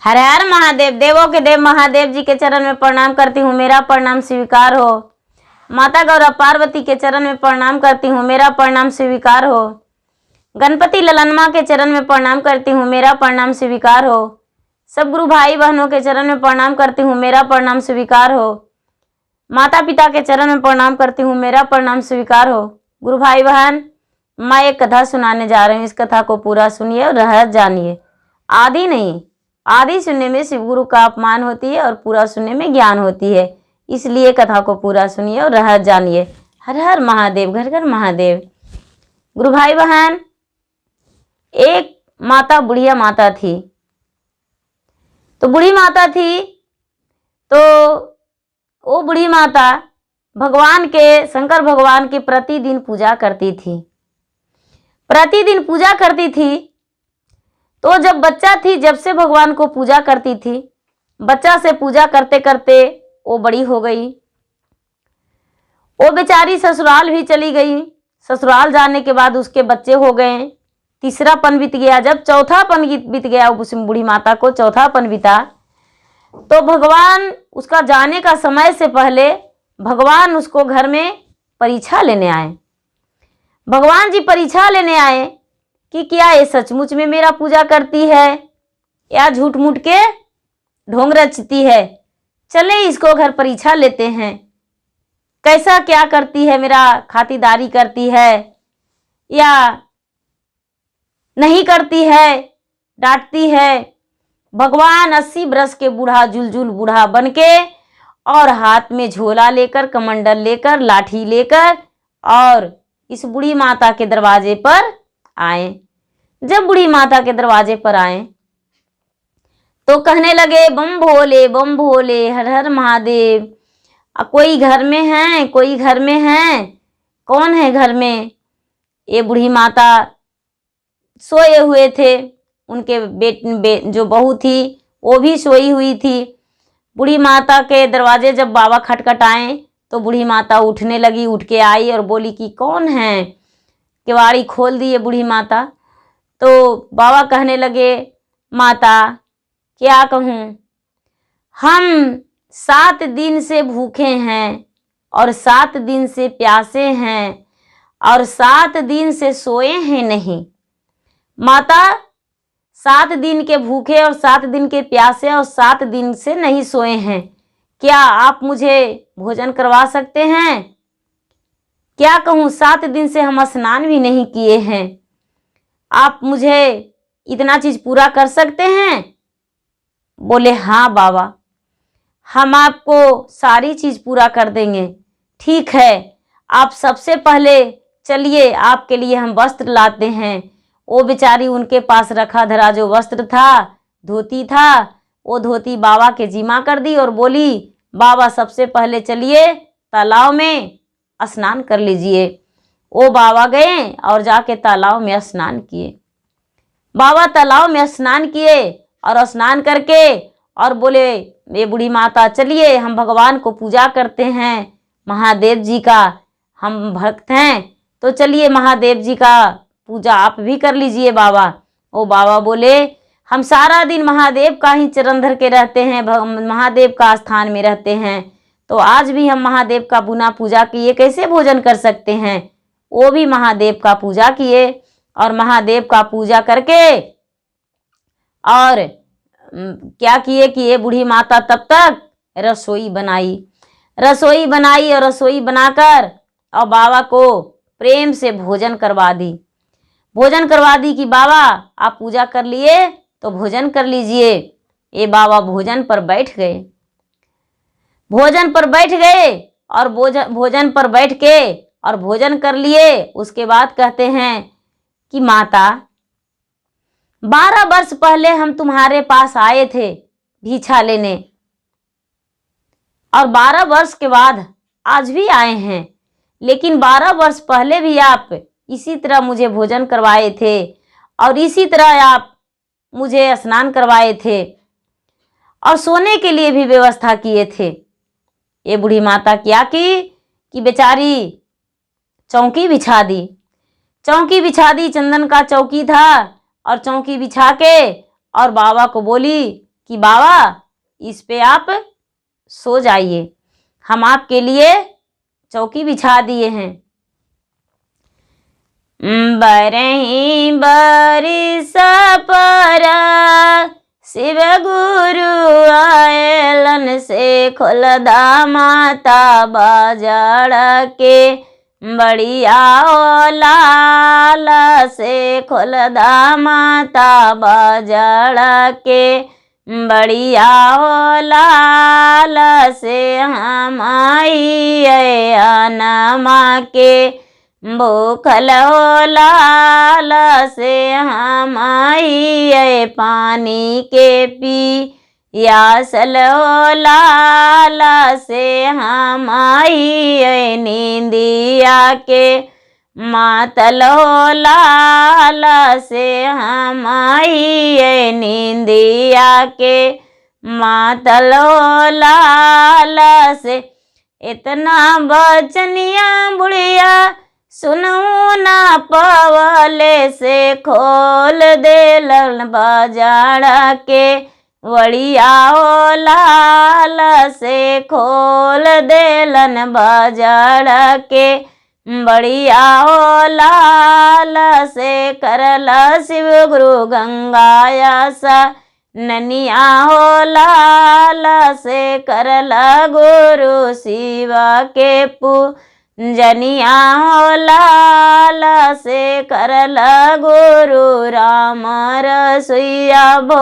हर हर महादेव। देवों के देव महादेव जी के चरण में प्रणाम करती हूँ, मेरा प्रणाम स्वीकार हो। माता गौरा पार्वती के चरण में प्रणाम करती हूँ, मेरा प्रणाम स्वीकार हो। गणपति ललनमा के चरण में प्रणाम करती हूँ, मेरा प्रणाम स्वीकार हो। सब गुरु भाई बहनों के चरण में प्रणाम करती हूँ, मेरा प्रणाम स्वीकार हो। माता पिता के चरण में प्रणाम करती हूँ, मेरा प्रणाम स्वीकार हो। गुरु भाई बहन, मैं एक कथा सुनाने जा रही हूँ, इस कथा को पूरा सुनिए और रहस्य जानिए। आदि नहीं, आदि सुनने में शिव गुरु का अपमान होती है और पूरा सुनने में ज्ञान होती है, इसलिए कथा को पूरा सुनिए और रहस्य जानिए। हर हर महादेव, घर घर महादेव। गुरु भाई बहन, एक माता बुढ़िया माता थी। तो बूढ़ी माता थी तो वो बूढ़ी माता भगवान के, शंकर भगवान की प्रतिदिन पूजा करती थी। प्रतिदिन पूजा करती थी। तो जब बच्चा थी, जब से भगवान को पूजा करती थी, बच्चा से पूजा करते करते वो बड़ी हो गई। वो बेचारी ससुराल भी चली गई। ससुराल जाने के बाद उसके बच्चे हो गए, तीसरापन बीत गया। जब चौथापन बीत गया, उस बूढ़ी माता को चौथापन बीता, तो भगवान उसका जाने का समय से पहले भगवान उसको घर में परीक्षा लेने आए। भगवान जी परीक्षा लेने आए कि क्या ये सचमुच में मेरा पूजा करती है या झूठ मूठ के ढोंग रचती है। चले इसको घर परीक्षा लेते हैं, कैसा क्या करती है, मेरा खातिरदारी करती है या नहीं करती है, डांटती है। भगवान 80 बरस के बूढ़ा, जुलजुल बूढ़ा बनके और हाथ में झोला लेकर, कमंडल लेकर, लाठी लेकर और इस बूढ़ी माता के दरवाजे पर आए। जब बूढ़ी माता के दरवाजे पर आए तो कहने लगे, बम भोले बम भोले, हर हर महादेव। कोई घर में है, कोई घर में है, कौन है घर में। ये बूढ़ी माता सोए हुए थे, उनके जो बहू थी वो भी सोई हुई थी। बूढ़ी माता के दरवाजे जब बाबा खटखटाए तो बूढ़ी माता उठने लगी, उठ के आई और बोली कि कौन है। किवाड़ी खोल दिए बूढ़ी माता। तो बाबा कहने लगे, माता क्या कहूँ, हम 7 दिन से भूखे हैं और 7 दिन से प्यासे हैं और 7 दिन से सोए हैं नहीं। माता 7 दिन के भूखे और 7 दिन के प्यासे और 7 दिन से नहीं सोए हैं, क्या आप मुझे भोजन करवा सकते हैं। क्या कहूँ, 7 दिन से हम स्नान भी नहीं किए हैं, आप मुझे इतना चीज पूरा कर सकते हैं। बोले, हाँ बाबा, हम आपको सारी चीज पूरा कर देंगे। ठीक है, आप सबसे पहले चलिए, आपके लिए हम वस्त्र लाते हैं। वो बेचारी उनके पास रखा धरा जो वस्त्र था, धोती था, वो धोती बाबा के जिम्मा कर दी और बोली, बाबा सबसे पहले चलिए तालाब में स्नान कर लीजिए। वो बाबा गए और जाके तालाब में स्नान किए। बाबा तालाब में स्नान किए और स्नान करके और बोले, ये बूढ़ी माता चलिए, हम भगवान को पूजा करते हैं, महादेव जी का हम भक्त हैं, तो चलिए महादेव जी का पूजा आप भी कर लीजिए बाबा। ओ बाबा बोले, हम सारा दिन महादेव का ही चरण धर के रहते हैं, महादेव का स्थान में रहते हैं, तो आज भी हम महादेव का बिना पूजा किए कैसे भोजन कर सकते हैं। वो भी महादेव का पूजा किए और महादेव का पूजा करके और क्या किए कि ये बूढ़ी माता तब तक रसोई बनाई। रसोई बनाई और रसोई बनाकर और बाबा को प्रेम से भोजन करवा दी। भोजन करवा दी कि बाबा आप पूजा कर लिए तो भोजन कर लीजिए। ये बाबा भोजन पर बैठ गए। भोजन पर बैठ गए और भोजन पर बैठ के और भोजन कर लिए। उसके बाद कहते हैं कि माता, 12 वर्ष पहले हम तुम्हारे पास आए थे भिक्षा लेने और 12 वर्ष के बाद आज भी आए हैं, लेकिन 12 वर्ष पहले भी आप इसी तरह मुझे भोजन करवाए थे और इसी तरह आप मुझे स्नान करवाए थे और सोने के लिए भी व्यवस्था किए थे। ये बूढ़ी माता क्या की कि बेचारी चौकी बिछा दी। चौकी बिछा दी, चंदन का चौकी था और चौकी बिछा के और बाबा को बोली कि बाबा इस पे आप सो जाइए, हम आपके लिए चौकी बिछा दिए हैं। बरही बरिस पर शिव गुरु आयलन से खोलदा माता बाजाड़ के, बढ़िया ओ लाल से खोलदा माता बाजाड़ के, बढ़िया हो लाल से हम आई अनमा के, भूखल हो लाल से हम आई पानी के पी, यासल हो लाल से हम आई नींदिया के, मातल हो लाल से हम आई नींदिया के, मातल हो लाल से। इतना बचनिया बुढ़िया सुनू ना पवले से, खोल देलन बाजाड़ के, बढ़िया हो लाल से खोल देलन बाजाड़ के, बढ़िया हो लाल से करल शिव गुरु गंगाया सा, ननिया हो लाल से करल गुरु शिवा के जनिया हो लाल से करल गुरु राम रसोईया भो,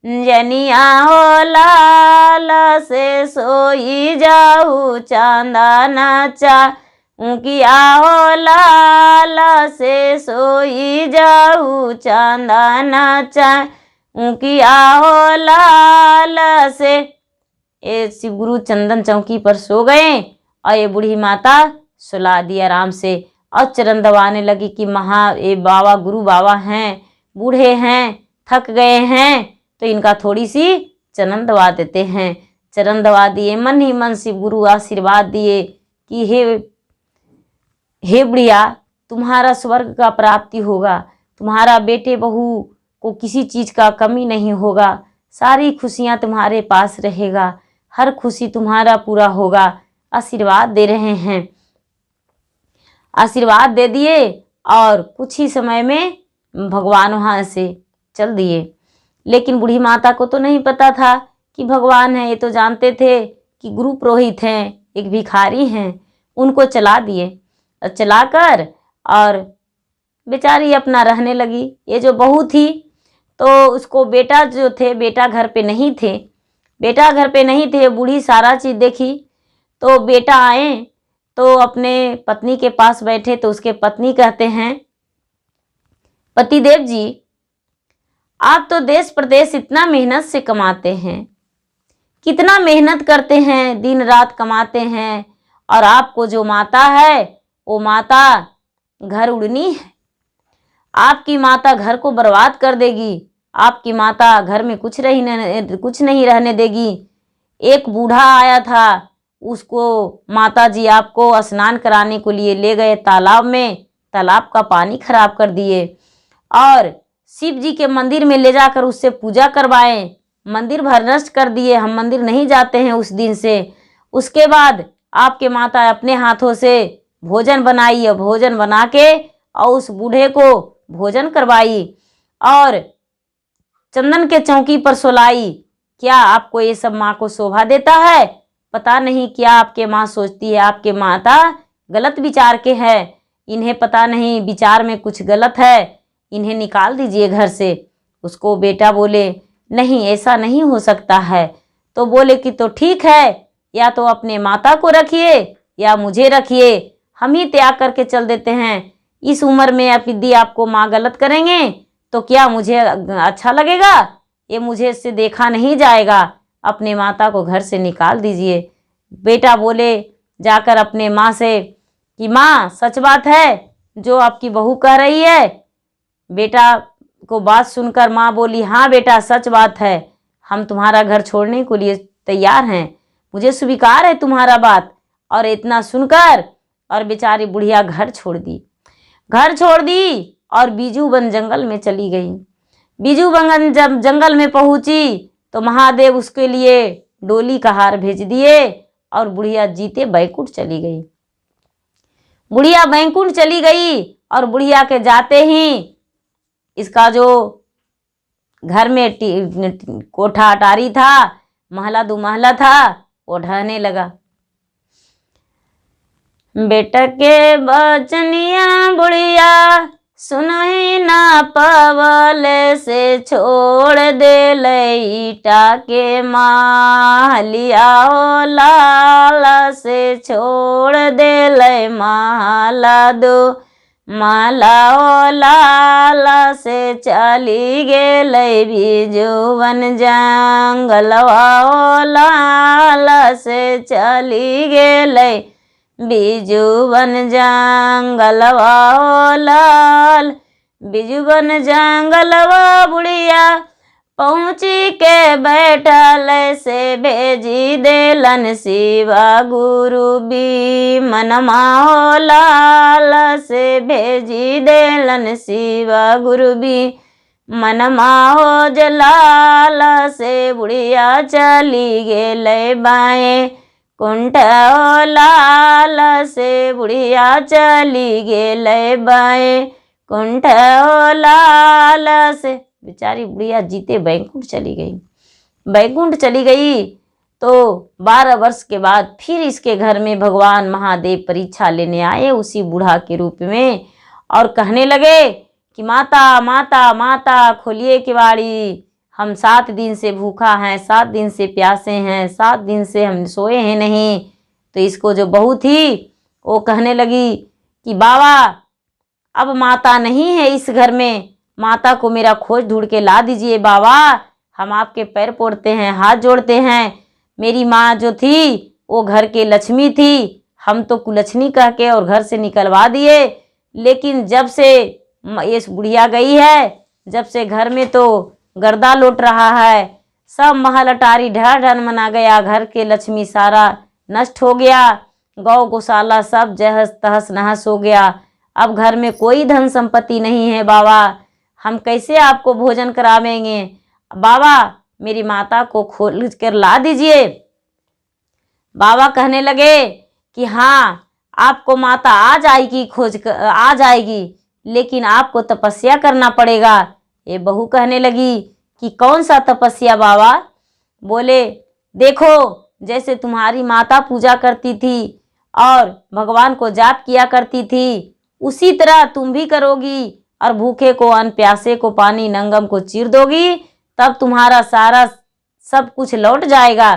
जनिया हो लाल से सोई जाऊ चांदा नाचा, उकिया हो लाल से सोई जाऊ चांदा नाचा, उकिया हो लाल से। ये शिव गुरु चंदन चौकी पर सो गए और ये बूढ़ी माता सुला दी आराम से, और चरण दबाने लगी कि ये बाबा गुरु बाबा हैं, बूढ़े हैं, थक गए हैं, तो इनका थोड़ी सी चरण दबा देते हैं। चरण दबा दिए, मन ही मन शिव गुरु आशीर्वाद दिए कि हे बुढ़िया, तुम्हारा स्वर्ग का प्राप्ति होगा, तुम्हारा बेटे बहू को किसी चीज़ का कमी नहीं होगा, सारी खुशियाँ तुम्हारे पास रहेगा, हर खुशी तुम्हारा पूरा होगा। आशीर्वाद दे रहे हैं। आशीर्वाद दे दिए और कुछ ही समय में भगवान वहाँ से चल दिए। लेकिन बूढ़ी माता को तो नहीं पता था कि भगवान है, ये तो जानते थे कि गुरु पुरोहित हैं, एक भिखारी हैं। उनको चला दिए, चलाकर और बेचारी अपना रहने लगी। ये जो बहू थी तो उसको बेटा जो थे, बेटा घर पे नहीं थे, बेटा घर पे नहीं थे। बूढ़ी सारा चीज़ देखी तो बेटा आए तो अपने पत्नी के पास बैठे तो उसके पत्नी कहते हैं, पतिदेव जी, आप तो देश प्रदेश इतना मेहनत से कमाते हैं, कितना मेहनत करते हैं, दिन रात कमाते हैं, और आपको जो माता है वो माता घर उड़नी है। आपकी माता घर को बर्बाद कर देगी, आपकी माता घर में कुछ नहीं रहने देगी। एक बूढ़ा आया था, उसको माता जी आपको स्नान कराने को लिए ले गए तालाब में, तालाब का पानी खराब कर दिए और शिव जी के मंदिर में ले जाकर उससे पूजा करवाएं, मंदिर भर नष्ट कर दिए। हम मंदिर नहीं जाते हैं उस दिन से। उसके बाद आपके माता अपने हाथों से भोजन बनाई और भोजन बना के और उस बूढ़े को भोजन करवाई और चंदन के चौकी पर सोलाई। क्या आपको ये सब माँ को शोभा देता है? पता नहीं क्या आपके माँ सोचती है। आपके माता गलत विचार के है, इन्हें पता नहीं विचार में कुछ गलत है, इन्हें निकाल दीजिए घर से। उसको बेटा बोले, नहीं ऐसा नहीं हो सकता है। तो बोले कि तो ठीक है, या तो अपने माता को रखिए या मुझे रखिए, हम ही त्याग करके चल देते हैं। इस उम्र में यदि आपको माँ गलत करेंगे तो क्या मुझे अच्छा लगेगा? ये मुझे से देखा नहीं जाएगा। अपने माता को घर से निकाल दीजिए। बेटा बोले जाकर अपने माँ से कि माँ सच बात है जो आपकी बहू कह रही है? बेटा को बात सुनकर माँ बोली, हाँ बेटा सच बात है, हम तुम्हारा घर छोड़ने के लिए तैयार हैं, मुझे स्वीकार है तुम्हारा बात। और इतना सुनकर और बेचारी बुढ़िया घर छोड़ दी। घर छोड़ दी और बीजू वन जंगल में चली गई। बीजू वन जब जंगल में पहुंची तो महादेव उसके लिए डोली का हार भेज दिए और बुढ़िया जीते बैकुंठ चली गई। बुढ़िया बैकुंठ चली गई और बुढ़िया के जाते ही इसका जो घर में कोठा अटारी था, महला दो महला था, वो ढहने लगा। बेटा के बचनिया बुढ़िया सुनो ही ना पवल से छोड़ दे ईटा के महलिया हो लाला से छोड़ दे महला दो माला ओ लाला से चली गेलै बिजुवन जंगलवा ओ लाला से चली गेलै बिजुवन जंगलवा ओ लाल। बिजुवन जंगलवा बुढ़िया पहुँची के बैठल से भेजी देलन शिवा गुरु भी मनमा हो लाल से भेजी देलन शिवा गुरु भी मनमा हो जलाल से बुढ़िया चली गेलै बाएं कुंठ हो लाल से बुढ़िया चली गेलै बाएं कुंठ हो लाल से। बेचारी बुढ़िया जीते बैकुंठ चली गई। बैकुंठ चली गई तो 12 वर्ष के बाद फिर इसके घर में भगवान महादेव परीक्षा लेने आए उसी बूढ़ा के रूप में और कहने लगे कि माता माता माता खोलिए किवाड़ी, हम 7 दिन से भूखा हैं, 7 दिन से प्यासे हैं, 7 दिन से हम सोए हैं नहीं। तो इसको जो बहू थी वो कहने लगी कि बाबा अब माता नहीं है इस घर में, माता को मेरा खोज ढूंढ के ला दीजिए बाबा, हम आपके पैर पड़ते हैं, हाथ जोड़ते हैं। मेरी माँ जो थी वो घर के लक्ष्मी थी, हम तो कुलच्छनी कह के और घर से निकलवा दिए, लेकिन जब से ये बुढ़िया गई है, जब से घर में तो गर्दा लौट रहा है, सब महल अटारी ढह ढन मना गया, घर के लक्ष्मी सारा नष्ट हो गया, गौ गौशाला सब जहस तहस नहस हो गया, अब घर में कोई धन संपत्ति नहीं है बाबा, हम कैसे आपको भोजन करावेंगे, बाबा मेरी माता को खोज कर ला दीजिए। बाबा कहने लगे कि हाँ आपको माता आ जाएगी, आ जाएगी, लेकिन आपको तपस्या करना पड़ेगा। ये बहू कहने लगी कि कौन सा तपस्या बाबा? बोले देखो जैसे तुम्हारी माता पूजा करती थी और भगवान को जाप किया करती थी, उसी तरह तुम भी करोगी और भूखे को अन्न, प्यासे को पानी, नंगम को चीर दोगी, तब तुम्हारा सारा सब कुछ लौट जाएगा।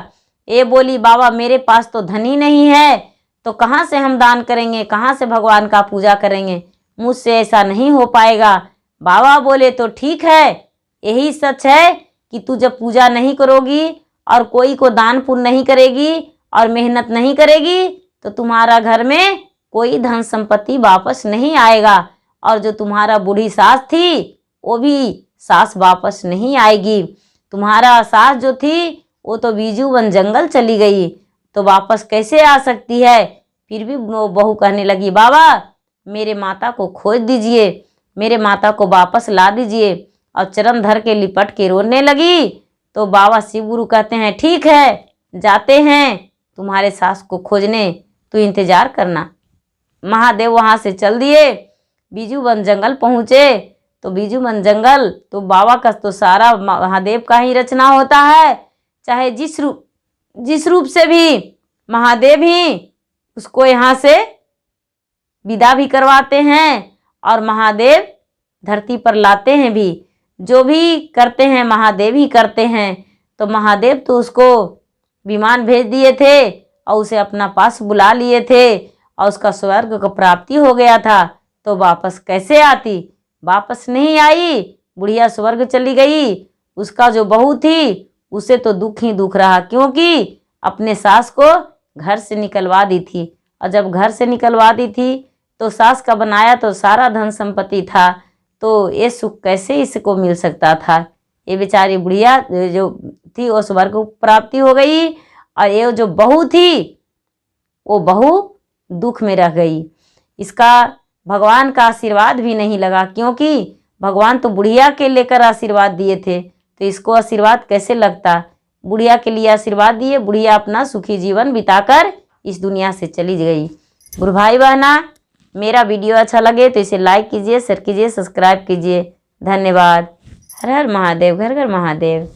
ये बोली बाबा मेरे पास तो धन ही नहीं है, तो कहाँ से हम दान करेंगे, कहाँ से भगवान का पूजा करेंगे, मुझसे ऐसा नहीं हो पाएगा। बाबा बोले तो ठीक है, यही सच है कि तू जब पूजा नहीं करोगी और कोई को दान पुण्य नहीं करेगी और मेहनत नहीं करेगी तो तुम्हारा घर में कोई धन संपत्ति वापस नहीं आएगा, और जो तुम्हारा बूढ़ी सास थी वो भी सास वापस नहीं आएगी। तुम्हारा सास जो थी वो तो बीजूवन जंगल चली गई, तो वापस कैसे आ सकती है। फिर भी वो बहू कहने लगी बाबा मेरे माता को खोज दीजिए, मेरे माता को वापस ला दीजिए, और चरण धर के लिपट के रोने लगी। तो बाबा शिव गुरु कहते हैं ठीक है जाते हैं तुम्हारे सास को खोजने, तू इंतजार करना। महादेव वहाँ से चल दिए, बीजूवन जंगल पहुँचे। तो बीजूवन जंगल तो बाबा का तो सारा महादेव का ही रचना होता है, चाहे जिस रूप से भी महादेव ही उसको यहाँ से विदा भी करवाते हैं और महादेव धरती पर लाते हैं भी, जो भी करते हैं महादेव ही करते हैं। तो महादेव तो उसको विमान भेज दिए थे और उसे अपना पास बुला लिए थे और उसका स्वर्ग का प्राप्ति हो गया था। तो वापस कैसे आती, वापस नहीं आई, बुढ़िया स्वर्ग चली गई। उसका जो बहू थी उसे तो दुख ही दुख रहा, क्योंकि अपने सास को घर से निकलवा दी थी, और जब घर से निकलवा दी थी तो सास का बनाया तो सारा धन संपत्ति था, तो ये सुख कैसे इसको मिल सकता था। ये बेचारी बुढ़िया जो थी वो स्वर्ग को प्राप्ति हो गई, और ये जो बहू थी वो बहू दुख में रह गई। इसका भगवान का आशीर्वाद भी नहीं लगा, क्योंकि भगवान तो बुढ़िया के लेकर आशीर्वाद दिए थे, तो इसको आशीर्वाद कैसे लगता। बुढ़िया के लिए आशीर्वाद दिए, बुढ़िया अपना सुखी जीवन बिताकर इस दुनिया से चली गई। गुरु भाई बहना, मेरा वीडियो अच्छा लगे तो इसे लाइक कीजिए, शेयर कीजिए, सब्सक्राइब कीजिए। धन्यवाद। हर हर महादेव, घर घर महादेव।